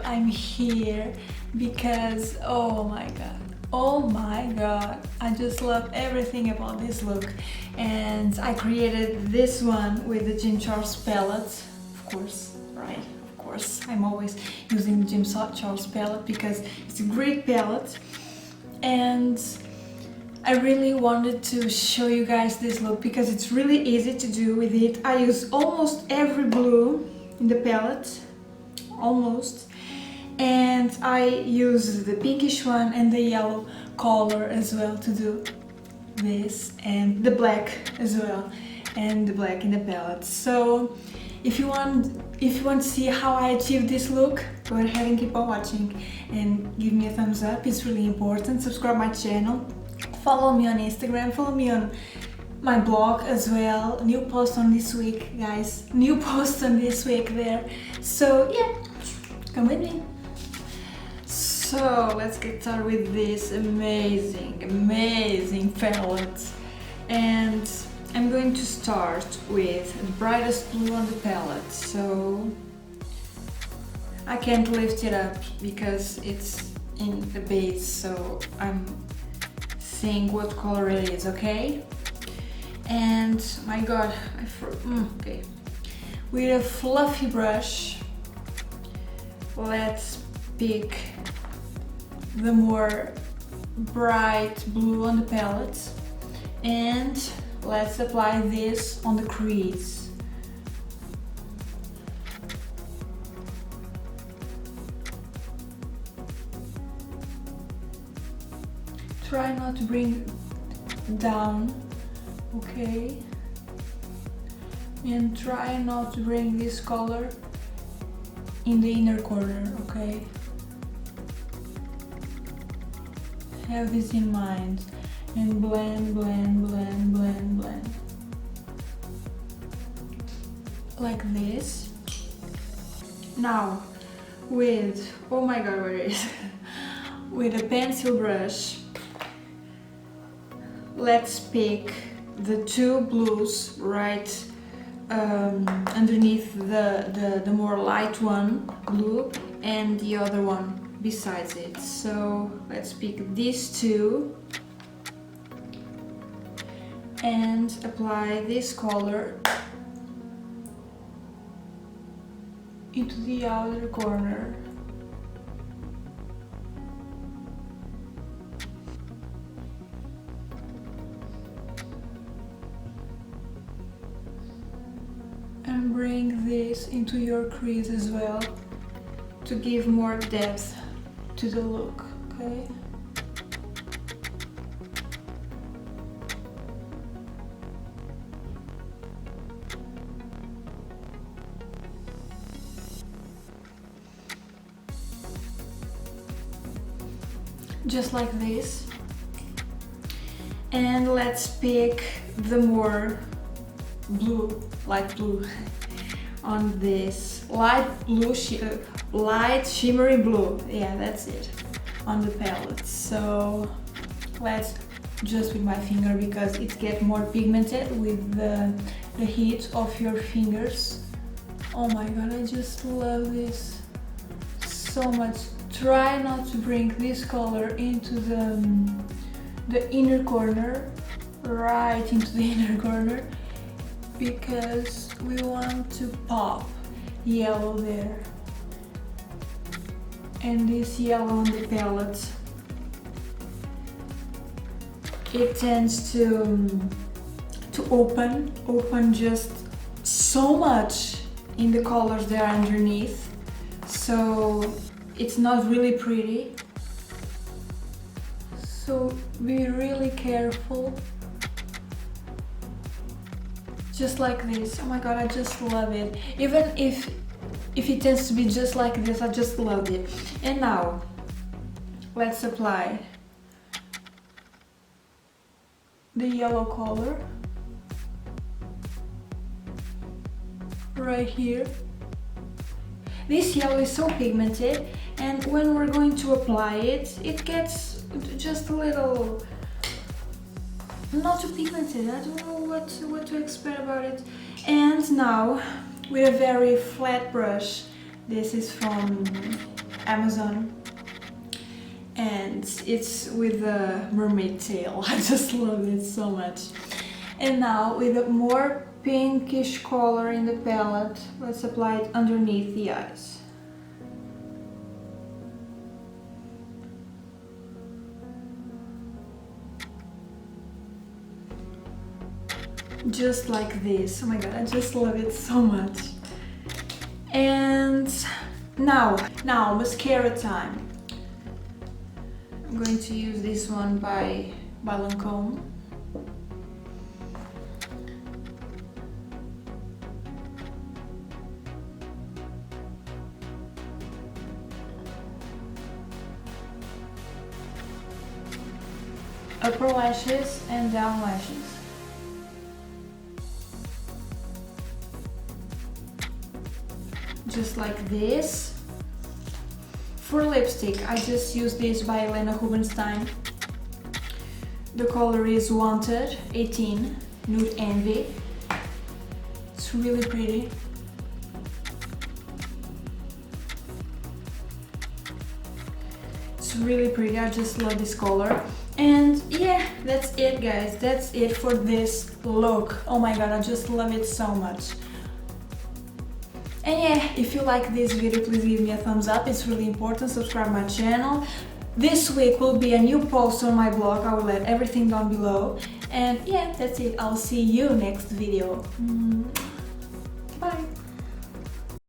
I'm here because oh my god, I just love everything about this look. And I created this one with the Jim Charles palette, of course, right? Of course, I'm always using the Jim Charles palette because it's a great palette. And I really wanted to show you guys this look because it's really easy to do with it. I use almost every blue in the palette, almost, and I use the pinkish one and the yellow color as well to do this, and the black as well, and the black in the palette. So if you want to see how I achieved this look, go ahead and keep on watching and give me a thumbs up. It's really important. Subscribe my channel, follow me on Instagram, follow me on my blog as well. New post on this week, guys. New post on this week there. So yeah, come with me. So let's get started with this amazing palette. And I'm going to start with the brightest blue on the palette. So I can't lift it up because it's in the base, so I'm seeing what color it is, okay? And my god, okay. With a fluffy brush, let's pick the more bright blue on the palette and let's apply this on the crease. Try not to bring down, okay? And try not to bring this color in the inner corner, okay? Have this in mind and blend, like this. Now with, oh my god, where is it? With a pencil brush, let's pick the two blues right underneath the more light one, blue, and the other one besides it. So let's pick these two and apply this color into the outer corner. And bring this into your crease as well to give more depth to the look, okay? Just like this. And let's pick the more blue, light blue on this light blue, light shimmery blue, yeah, that's it, on the palette. So let's just with my finger because it gets more pigmented with the heat of your fingers. Oh my god, I just love this so much. Try not to bring this color into the inner corner, right into the inner corner, because we want to pop yellow there. And this yellow on the palette, it tends to open just so much in the colors that are underneath, so it's not really pretty. So be really careful. Just like this. Oh my god, I just love it. Even if it tends to be just like this, I just love it. And now let's apply the yellow color right here. This yellow is so pigmented, and when we're going to apply it, it gets just a little not too pigmented. I don't know what to expect about it. And now with a very flat brush, this is from Amazon, and it's with the mermaid tail. I just love it so much. And now with a more pinkish color in the palette, let's apply it underneath the eyes. Just like this. Oh my god, I just love it so much. And now mascara time. I'm going to use this one by Lancome. Upper lashes and down lashes. Just like this. For lipstick, I just use this by Helena Rubinstein. The color is Wanted 18 Nude Envy. It's really pretty. It's really pretty, I just love this color. And yeah, that's it guys, that's it for this look. Oh my god, I just love it so much. And yeah, if you like this video, please give me a thumbs up, it's really important. Subscribe my channel. This week will be a new post on my blog, I will let everything down below. And yeah, that's it, I'll see you next video.